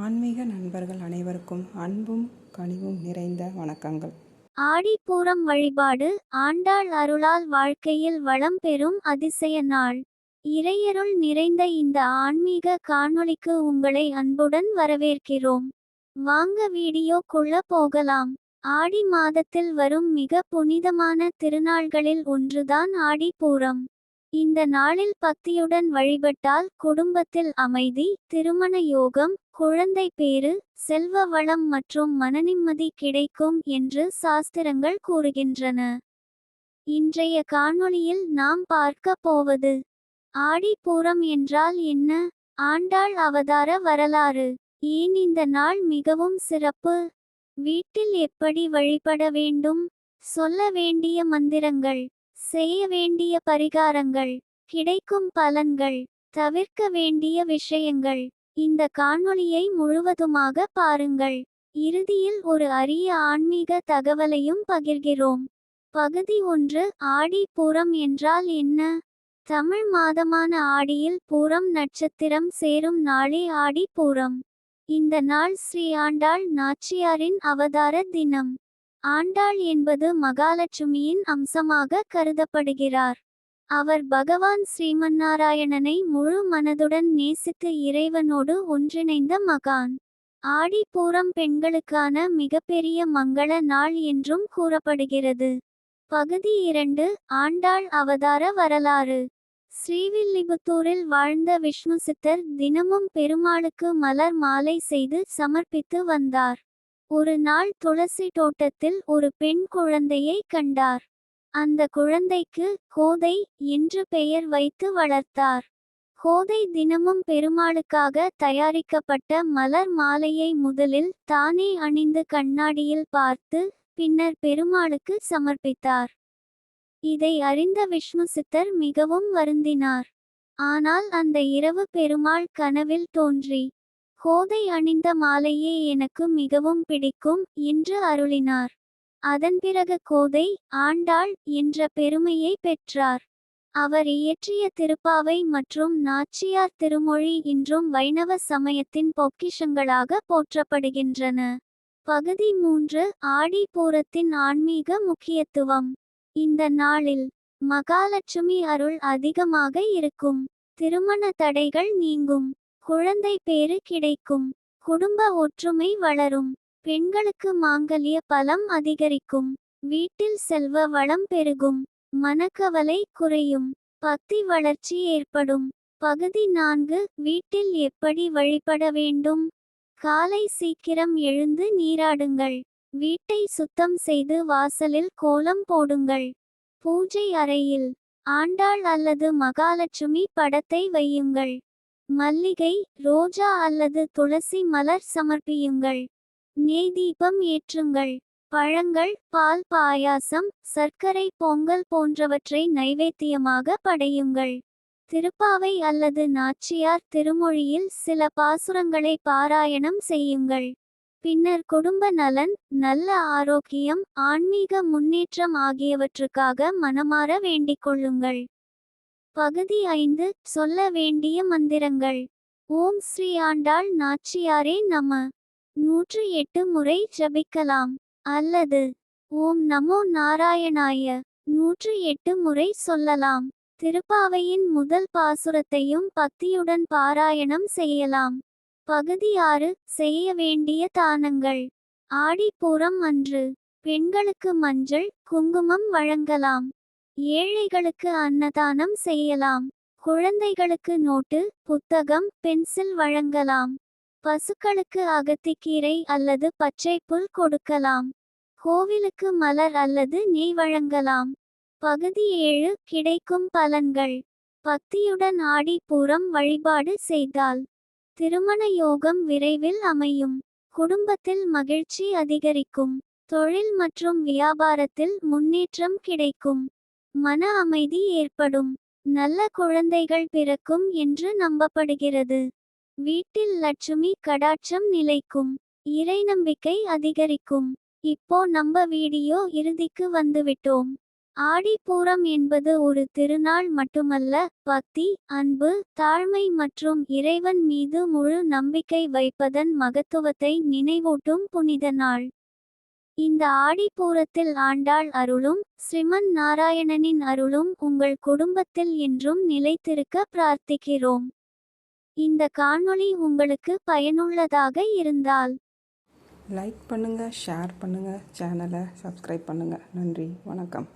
ஆன்மீக நண்பர்கள் அனைவருக்கும் அன்பும் கனிவும் நிறைந்த வணக்கங்கள். ஆடிப்பூரம் வழிபாடு ஆண்டாள் அருளால் வாழ்க்கையில் வளம் பெறும் அதிசய நாள். இறையருள் நிறைந்த இந்த ஆன்மீக காணொளிக்கு உங்களை அன்புடன் வரவேற்கிறோம். வாங்க வீடியோக்குள்ள போகலாம். ஆடி மாதத்தில் வரும் மிக புனிதமான திருநாள்களில் ஒன்றுதான் ஆடிப்பூரம். இந்த நாளில் பக்தியுடன் வழிபட்டால் குடும்பத்தில் அமைதி, திருமண யோகம், குழந்தை பேறு, செல்வ வளம் மற்றும் மனநிம்மதி கிடைக்கும் என்று சாஸ்திரங்கள் கூறுகின்றன. இன்றைய காணொளியில் நாம் பார்க்க போவது ஆடிப்பூரம் என்றால் என்ன, ஆண்டாள் அவதார வரலாறு, ஏன் இந்த நாள் மிகவும் சிறப்பு, வீட்டில் எப்படி வழிபட வேண்டும், சொல்ல வேண்டிய மந்திரங்கள், செய்ய வேண்டிய பரிகாரங்கள், கிடைக்கும் பலன்கள், தவிர்க்க வேண்டிய விஷயங்கள். இந்த காணொளியை முழுவதுமாக பாருங்கள். இறுதியில் ஒரு அரிய ஆன்மீக தகவலையும் பகிர்கிறோம். பகுதி 1. ஆடிப்பூரம் என்றால் என்ன? தமிழ் மாதமான ஆடியில் பூரம் நட்சத்திரம் சேரும் நாளே ஆடிப்பூரம். இந்த நாள் ஸ்ரீ ஆண்டாள் நாச்சியாரின் அவதார தினம். ஆண்டாள் என்பது மகாலட்சுமியின் அம்சமாக கருதப்படுகிறார். அவர் பகவான் ஸ்ரீமன்னாராயணனை முழு மனதுடன் நேசித்து இறைவனோடு ஒன்றிணைந்த மகான். ஆடிப்பூரம் பெண்களுக்கான மிகப்பெரிய மங்கள நாள் என்றும் கூறப்படுகிறது. பகுதி 2. ஆண்டாள் அவதார வரலாறு. ஸ்ரீவில்லிபுத்தூரில் வாழ்ந்த விஷ்ணு சித்தர் தினமும் பெருமாளுக்கு மலர் மாலை செய்து சமர்ப்பித்து வந்தார். ஒரு நாள் துளசி தோட்டத்தில் ஒரு பெண் குழந்தையை கண்டார். அந்த குழந்தைக்கு கோதை என்று பெயர் வைத்து வளர்த்தார். கோதை தினமும் பெருமாளுக்காக தயாரிக்கப்பட்ட மலர் மாலையை முதலில் தானே அணிந்து கண்ணாடியில் பார்த்து பின்னர் பெருமாளுக்கு சமர்ப்பித்தார். இதை அறிந்த விஷ்ணு சித்தர் மிகவும் வருந்தினார். ஆனால் அந்த இரவு பெருமாள் கனவில் தோன்றி, கோதை அணிந்த மாலையே எனக்கு மிகவும் பிடிக்கும் என்று அருளினார். அதன் பிறகு கோதை ஆண்டாள் என்ற பெருமையை பெற்றார். அவர் இயற்றிய திருப்பாவை மற்றும் நாச்சியார் திருமொழி இன்றும் வைணவ சமயத்தின் பொக்கிஷங்களாக போற்றப்படுகின்றன. பகுதி 3. ஆடிப்பூரத்தின் ஆன்மீக முக்கியத்துவம். இந்த நாளில் மகாலட்சுமி அருள் அதிகமாக இருக்கும். திருமண தடைகள் நீங்கும், குழந்தை பேறு கிடைக்கும், குடும்ப ஒற்றுமை வளரும், பெண்களுக்கு மாங்கல்ய பலம் அதிகரிக்கும், வீட்டில் செல்வ வளம் பெருகும், மனக்கவலை குறையும், பக்தி வளர்ச்சி ஏற்படும். பகுதி 4. வீட்டில் எப்படி வழிபட வேண்டும். காலை சீக்கிரம் எழுந்து நீராடுங்கள். வீட்டை சுத்தம் செய்து வாசலில் கோலம் போடுங்கள். பூஜை அறையில் ஆண்டாள் அல்லது மகாலட்சுமி படத்தை வையுங்கள். மல்லிகை, ரோஜா அல்லது துளசி மலர் சமர்ப்பியுங்கள். நெய் தீபம் ஏற்றுங்கள். பழங்கள், பால் பாயாசம், சர்க்கரை பொங்கல் போன்றவற்றை நைவேத்தியமாக படையுங்கள். திருப்பாவை அல்லது நாச்சியார் திருமொழியில் சில பாசுரங்களை பாராயணம் செய்யுங்கள். பின்னர் குடும்ப நலன், நல்ல ஆரோக்கியம், ஆன்மீக முன்னேற்றம் ஆகியவற்றுக்காக மனமார வேண்டிக்கொள்ளுங்கள். பகுதி 5. சொல்ல வேண்டிய மந்திரங்கள். ஓம் ஸ்ரீ ஆண்டாள் நாச்சியாரே நம 108 முறை ஜபிக்கலாம். அல்லது ஓம் நமோ நாராயணாய 108 முறை சொல்லலாம். திருப்பாவையின் முதல் பாசுரத்தையும் பக்தியுடன் பாராயணம் செய்யலாம். பகுதி 6. செய்ய வேண்டிய தானங்கள். ஆடிப்பூரம் அன்று பெண்களுக்கு மஞ்சள், குங்குமம் வழங்கலாம். ஏழைகளுக்கு அன்னதானம் செய்யலாம். குழந்தைகளுக்கு நோட்டு, புத்தகம், பென்சில் வழங்கலாம். பசுக்களுக்கு அகத்திக்கீரை அல்லது பச்சை புல் கொடுக்கலாம். கோவிலுக்கு மலர் அல்லது நெய் வழங்கலாம். பகுதி 7. கிடைக்கும் பலன்கள். பக்தியுடன் ஆடிப்பூரம் வழிபாடு செய்தால் திருமண யோகம் விரைவில் அமையும். குடும்பத்தில் மகிழ்ச்சி அதிகரிக்கும். தொழில் மற்றும் வியாபாரத்தில் முன்னேற்றம் கிடைக்கும். மன அமைதி ஏற்படும். நல்ல குழந்தைகள் பிறக்கும் என்று நம்பப்படுகிறது. வீட்டில் லட்சுமி கடாட்சம் நிலைக்கும். இறை நம்பிக்கை அதிகரிக்கும். இப்போ நம்ம வீடியோ இறுதிக்கு வந்துவிட்டோம். ஆடிப்பூரம் என்பது ஒரு திருநாள் மட்டுமல்ல, பக்தி, அன்பு, தாழ்மை மற்றும் இறைவன் மீது முழு நம்பிக்கை வைப்பதன் மகத்துவத்தை நினைவூட்டும் புனித நாள். இந்த ஆடிப்பூரத்தில் ஆண்டாள் அருளும் ஸ்ரீமன் நாராயணனின் அருளும் உங்கள் குடும்பத்தில் என்றும் நிலைத்திருக்க பிரார்த்திக்கிறோம். இந்த காணொளி உங்களுக்கு பயனுள்ளதாக இருந்தால் லைக் பண்ணுங்கள், ஷேர் பண்ணுங்கள், சேனலை சப்ஸ்கிரைப் பண்ணுங்கள். நன்றி, வணக்கம்.